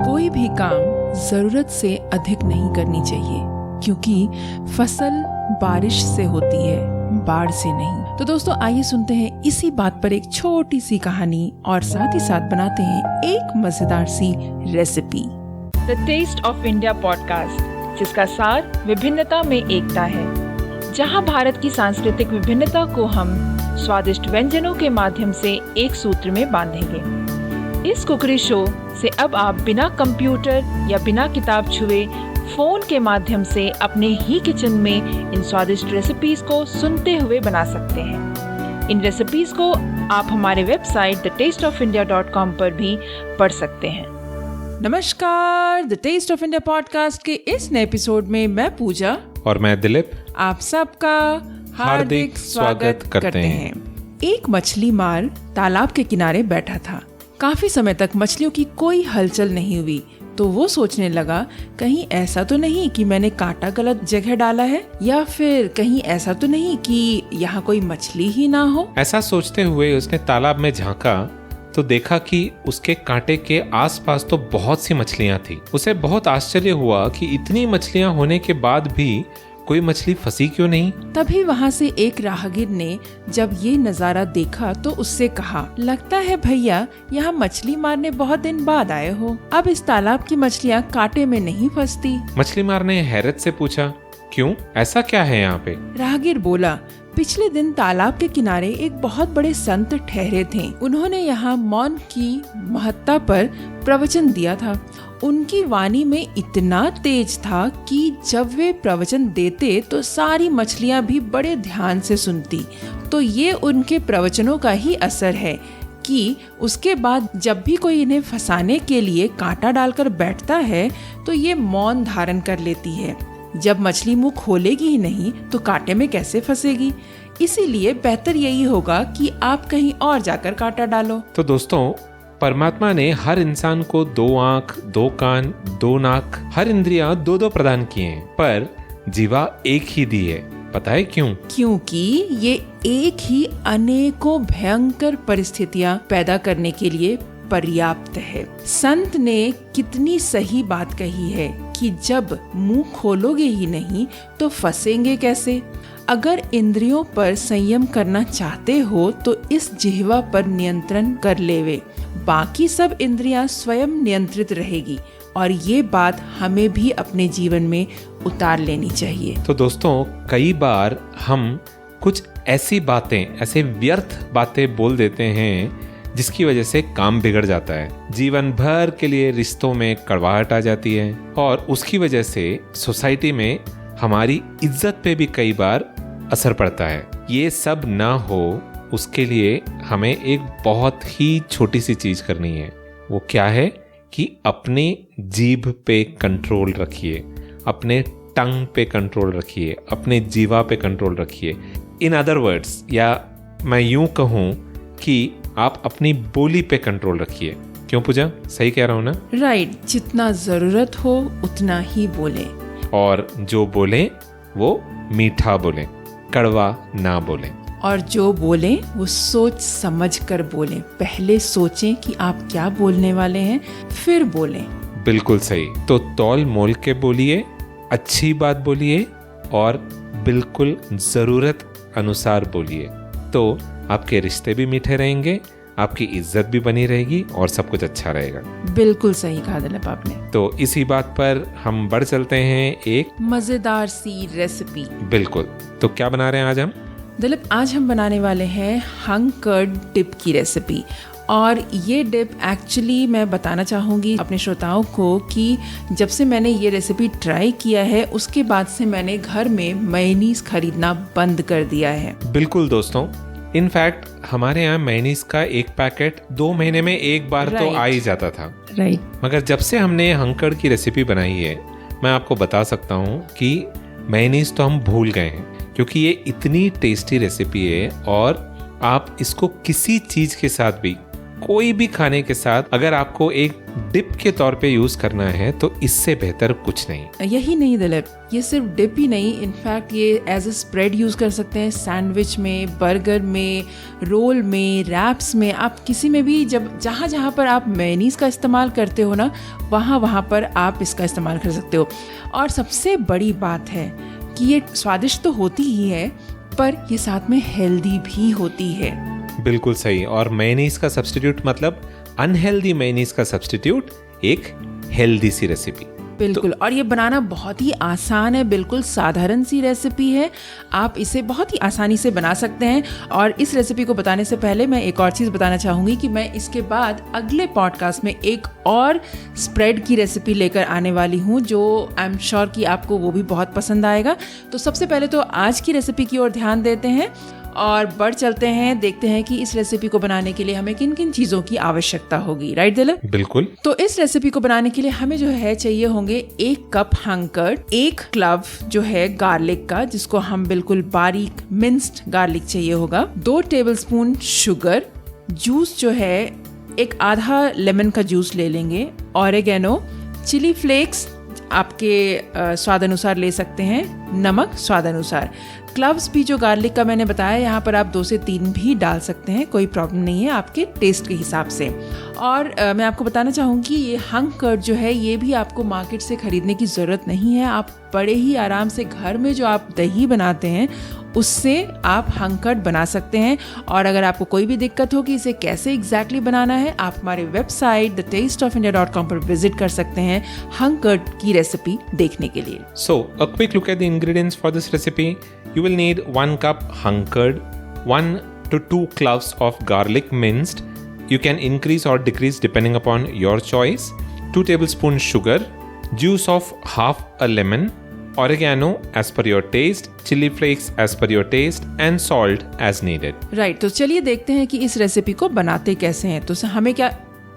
कोई भी काम जरूरत से अधिक नहीं करनी चाहिए, क्योंकि फसल बारिश से होती है, बाढ़ से नहीं। तो दोस्तों आइए सुनते हैं इसी बात पर एक छोटी सी कहानी और साथ ही साथ बनाते हैं एक मजेदार सी recipe. The taste of India podcast, जिसका सार विभिन्नता में एकता है, जहां भारत की सांस्कृतिक विभिन्नता को हम स्वादिष्ट व्यंजनों के माध्यम से एक सूत्र में बांधेंगे। इस कुकरी शो से अब आप बिना कंप्यूटर या बिना किताब छुए फोन के माध्यम से अपने ही किचन में इन स्वादिष्ट रेसिपीज को सुनते हुए बना सकते हैं। इन रेसिपीज को आप हमारे वेबसाइट thetasteofindia.com पर भी पढ़ सकते हैं। नमस्कार, the taste of India podcast के इस नए एपिसोड में मैं पूजा और मैं दिलीप आप सबका हार्दिक स्वागत करते हैं। एक मछली मार तालाब के किनारे बैठा था। काफी समय तक मछलियों की कोई हलचल नहीं हुई, तो वो सोचने लगा कहीं ऐसा तो नहीं कि मैंने कांटा गलत जगह डाला है, या फिर कहीं ऐसा तो नहीं कि यहाँ कोई मछली ही ना हो। ऐसा सोचते हुए उसने तालाब में झांका तो देखा कि उसके कांटे के आसपास तो बहुत सी मछलियां थी। उसे बहुत आश्चर्य हुआ कि इतनी मछलियां होने के बाद भी कोई मछली फंसी क्यों नहीं। तभी वहाँ से एक राहगीर ने जब ये नज़ारा देखा तो उससे कहा, लगता है भैया यहाँ मछली मारने बहुत दिन बाद आए हो। अब इस तालाब की मछलियाँ कांटे में नहीं फंसती। मछली मार ने हैरत से पूछा, क्यों, ऐसा क्या है यहाँ पे? राहगीर बोला, पिछले दिन तालाब के किनारे एक बहुत बड़े संत ठहरे थे। उन्होंने यहाँ मौन की महत्ता पर प्रवचन दिया था। उनकी वाणी में इतना तेज था कि जब वे प्रवचन देते तो सारी मछलियाँ भी बड़े ध्यान से सुनती। तो ये उनके प्रवचनों का ही असर है कि उसके बाद जब भी कोई इन्हें फंसाने के लिए कांटा डालकर बैठता है तो ये मौन धारण कर लेती है। जब मछली मुंह खोलेगी ही नहीं तो कांटे में कैसे फंसेगी। इसीलिए बेहतर यही होगा कि आप कहीं और जाकर कांटा डालो। तो दोस्तों, परमात्मा ने हर इंसान को 2 आंख, 2 कान, 2 नाक, हर इंद्रियां 2-2 प्रदान किए हैं, पर जीवा एक ही दी है। पता है क्यों? क्योंकि ये एक ही अनेकों भयंकर परिस्थितियां पैदा करने के लिए पर्याप्त है। संत ने कितनी सही बात कही है कि जब मुंह खोलोगे ही नहीं तो फंसेंगे कैसे। अगर इंद्रियों पर संयम करना चाहते हो तो इस जिह्वा पर नियंत्रण कर लेवे, बाकी सब इंद्रियां स्वयं नियंत्रित रहेगी। और ये बात हमें भी अपने जीवन में उतार लेनी चाहिए। तो दोस्तों, कई बार हम कुछ ऐसी बातें, ऐसे व्यर्थ बातें बोल देते हैं जिसकी वजह से काम बिगड़ जाता है। जीवन भर के लिए रिश्तों में कड़वाहट आ जाती है और उसकी वजह से सोसाइटी में हमारी इज्जत पे भी कई बार असर पड़ता है। ये सब ना हो उसके लिए हमें एक बहुत ही छोटी सी चीज करनी है। वो क्या है कि अपनी जीभ पे कंट्रोल रखिए, अपने टंग पे कंट्रोल रखिए, अपने जीवा पे कंट्रोल रखिए। इन अदर वर्ड्स, या मैं यूं कहूं कि आप अपनी बोली पे कंट्रोल रखिए। क्यों पूजा, सही कह रहा हूं ना? राइट, जितना जरूरत हो उतना ही बोले, और जो बोले वो मीठा बोले, कड़वा ना बोले। और जो बोले वो सोच समझ कर बोले। पहले सोचें कि आप क्या बोलने वाले हैं, फिर बोलें। बिल्कुल सही। तो तौल मोल के बोलिए, अच्छी बात बोलिए और बिल्कुल जरूरत अनुसार बोलिए, तो आपके रिश्ते भी मीठे रहेंगे, आपकी इज्जत भी बनी रहेगी और सब कुछ अच्छा रहेगा। बिल्कुल सही कहा दिलीप आपने। तो इसी बात पर हम बढ़ चलते हैं एक मजेदार सी रेसिपी। बिल्कुल। तो क्या बना रहे हैं आज हम? दिलीप, आज हम बनाने वाले हैं हंग कर्ड डिप की रेसिपी। और ये डिप एक्चुअली मैं बताना चाहूँगी अपने श्रोताओं को कि जब से मैंने ये रेसिपी ट्राई किया है उसके बाद से मैंने घर में मेयोनीज खरीदना बंद कर दिया है। बिल्कुल दोस्तों, इनफैक्ट हमारे यहाँ मेयोनीज का एक पैकेट 2 महीने में एक बार तो आ ही जाता था। राइट। मगर जब से हमने हंग कर्ड की रेसिपी बनाई है, मैं आपको बता सकता हूँ कि मेयोनीज तो हम भूल गए हैं, क्योंकि ये इतनी टेस्टी रेसिपी है और आप इसको किसी चीज़ के साथ भी कोई भी खाने के साथ अगर आपको एक डिप के तौर पे यूज करना है तो इससे बेहतर कुछ नहीं। यही नहीं दिलीप, ये सिर्फ डिप ही नहीं, इनफैक्ट ये एज अ स्प्रेड यूज कर सकते हैं, सैंडविच में, बर्गर में, रोल में, रैप्स में, आप किसी में भी जहाँ जहाँ पर आप मेयोनीज का इस्तेमाल करते हो ना, वहाँ पर आप इसका इस्तेमाल कर सकते हो। और सबसे बड़ी बात है कि ये स्वादिष्ट तो होती ही है, पर ये साथ में हेल्दी भी होती है। बिल्कुल सही। और मेयोनीज का सब्स्टिट्यूट मतलब अनहेल्दी मेयोनीज का सब्स्टिट्यूट एक हेल्दी सी रेसिपी। बिल्कुल। और ये बनाना बहुत ही आसान है, बिल्कुल साधारण सी रेसिपी है, आप इसे बहुत ही आसानी से बना सकते हैं। और इस रेसिपी को बताने से पहले मैं एक और चीज़ बताना चाहूँगी कि मैं इसके बाद अगले पॉडकास्ट में एक और स्प्रेड की रेसिपी लेकर आने वाली हूँ, जो आई एम श्योर कि आपको वो भी बहुत पसंद आएगा। तो सबसे पहले तो आज की रेसिपी की ओर ध्यान देते हैं और बढ़ चलते हैं, देखते हैं कि इस रेसिपी को बनाने के लिए हमें किन किन चीज़ों की आवश्यकता होगी। राइट दिलीप? बिल्कुल। तो इस रेसिपी को बनाने के लिए हमें जो है चाहिए होंगे 1 कप हंकर्ड, 1 क्लव जो है गार्लिक का, जिसको हम बिल्कुल बारीक मिंस्ड गार्लिक चाहिए होगा, 2 टेबलस्पून शुगर, जूस जो है एक आधा लेमन का जूस ले लेंगे, ऑरिगेनो, चिली फ्लेक्स आपके स्वाद अनुसार ले सकते हैं, नमक स्वाद अनुसार, क्लव्स भी जो गार्लिक का मैंने बताया, यहाँ पर आप 2 से 3 भी डाल सकते हैं, कोई प्रॉब्लम नहीं है आपके टेस्ट के हिसाब से। और मैं आपको बताना चाहूँगी ये हंग कर्ड जो है ये भी आपको मार्केट से खरीदने की ज़रूरत नहीं है, आप बड़े ही आराम से घर में जो आप दही बनाते हैं उससे आप हंग कर्ड बना सकते हैं। और अगर आपको कोई भी दिक्कत हो कि इसे कैसे एग्जैक्टली बनाना है, आप हमारे वेबसाइट thetasteofindia.com पर विजिट कर सकते हैं हंग कर्ड की रेसिपी देखने के लिए। So, a quick look at the ingredients for this recipe. You will need 1 cup hung curd, 1 to 2 cloves of garlic minced. You can increase or decrease depending upon your choice. 2 tablespoons sugar, juice of half a lemon, oregano as per your taste, chili flakes as per your taste and salt as needed. Right, तो चलिए देखते हैं कि इस recipe को बनाते कैसे हैं।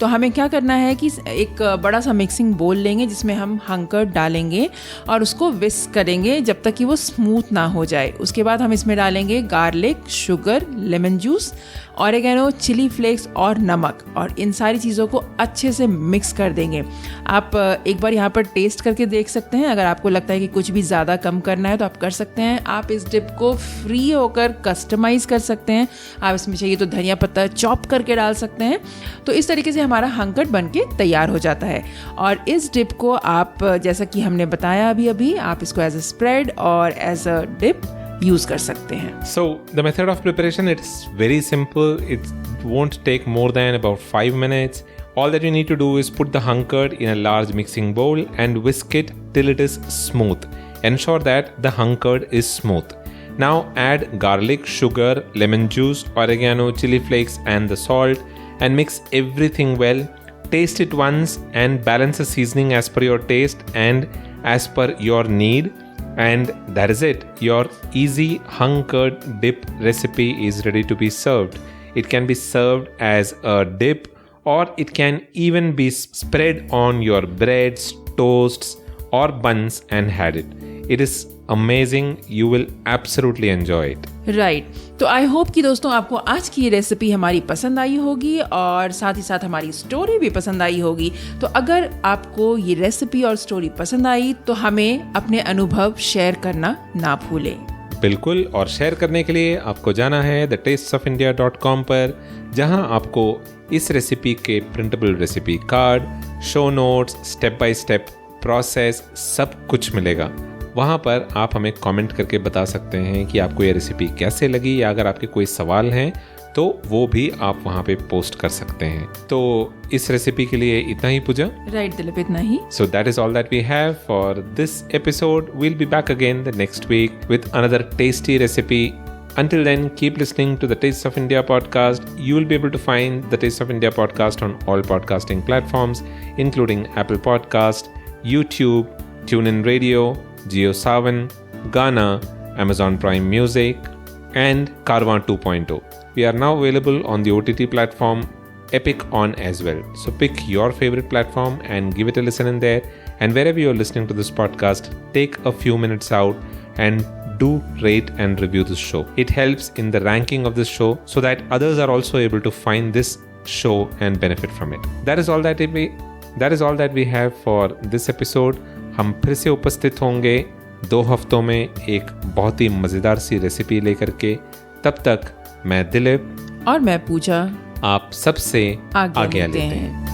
तो हमें क्या करना है कि एक बड़ा सा मिक्सिंग बोल लेंगे जिसमें हम हंग कर्ड डालेंगे और उसको विस्क करेंगे जब तक कि वो स्मूथ ना हो जाए। उसके बाद हम इसमें डालेंगे garlic, sugar, lemon juice, oregano, chilli flakes और नमक, और इन सारी चीज़ों को अच्छे से मिक्स कर देंगे। आप एक बार यहाँ पर टेस्ट करके देख सकते हैं, अगर आपको लगता है कि कुछ भी ज़्यादा कम करना है तो आप कर सकते हैं। आप इस डिप को फ्री होकर कस्टमाइज़ कर सकते हैं, आप इसमें चाहिए तो धनिया पत्ता चॉप करके डाल सकते हैं। तो इस तरीके से हमारा हंग कर्ड बन के तैयार हो जाता है। और इस डिप को आप जैसा कि हमने बताया अभी आप इसको एज अ स्प्रेड और एज अ डिप यूज कर सकते हैं। So the method of preparation, it's very simple. It won't take more than about 5 minutes. All that you need to do is put the hung curd in a large mixing bowl and whisk it till it is smooth. Ensure that the hung curd is smooth. Now add garlic, sugar, lemon juice, oregano, chili flakes and the salt and mix everything well. Taste it once and balance the seasoning as per your taste and as per your need. And that is it. Your easy hung curd dip recipe is ready to be served. It can be served as a dip or it can even be spread on your breads, toasts or buns and had it. It is amazing. You will absolutely enjoy it. Right. तो I hope कि दोस्तों आपको आज की ये recipe हमारी पसंद आई होगी और साथ ही साथ हमारी स्टोरी भी पसंद आई होगी। तो अगर आपको ये रेसिपी और स्टोरी पसंद आई तो हमें अपने अनुभव शेयर करना ना भूलें। बिल्कुल। और शेयर करने के लिए आपको जाना है thetasteofindia.com पर, जहां आपको इस रेसिपी के printable recipe card, show notes, step by step process सब कुछ मिलेगा। वहाँ पर आप हमें कमेंट करके बता सकते हैं कि आपको ये रेसिपी कैसे लगी, या अगर आपके कोई सवाल हैं तो वो भी आप वहाँ पे पोस्ट कर सकते हैं। तो इस रेसिपी के लिए इतना ही पूजा। राइट दिलीप, इतना ही। So that is all that we have for this episode. We'll be back again the next week with another tasty recipe. Until then, keep listening to the Taste of India podcast. You will be able to find the Taste of India podcast on all podcasting platforms, including Apple Podcast, YouTube, TuneIn Radio, JioSaavn, Gaana, Amazon Prime Music, and Carvaan 2.0. We are now available on the OTT platform Epic On as well. So pick your favorite platform and give it a listen in there. And wherever you're listening to this podcast, take a few minutes out and do rate and review this show. It helps in the ranking of this show so that others are also able to find this show and benefit from it. That is all that we have for this episode. हम फिर से उपस्थित होंगे 2 हफ्तों में एक बहुत ही मज़ेदार सी रेसिपी लेकर के। तब तक मैं दिलीप और मैं पूजा आप सबसे आज्ञा लेते हैं।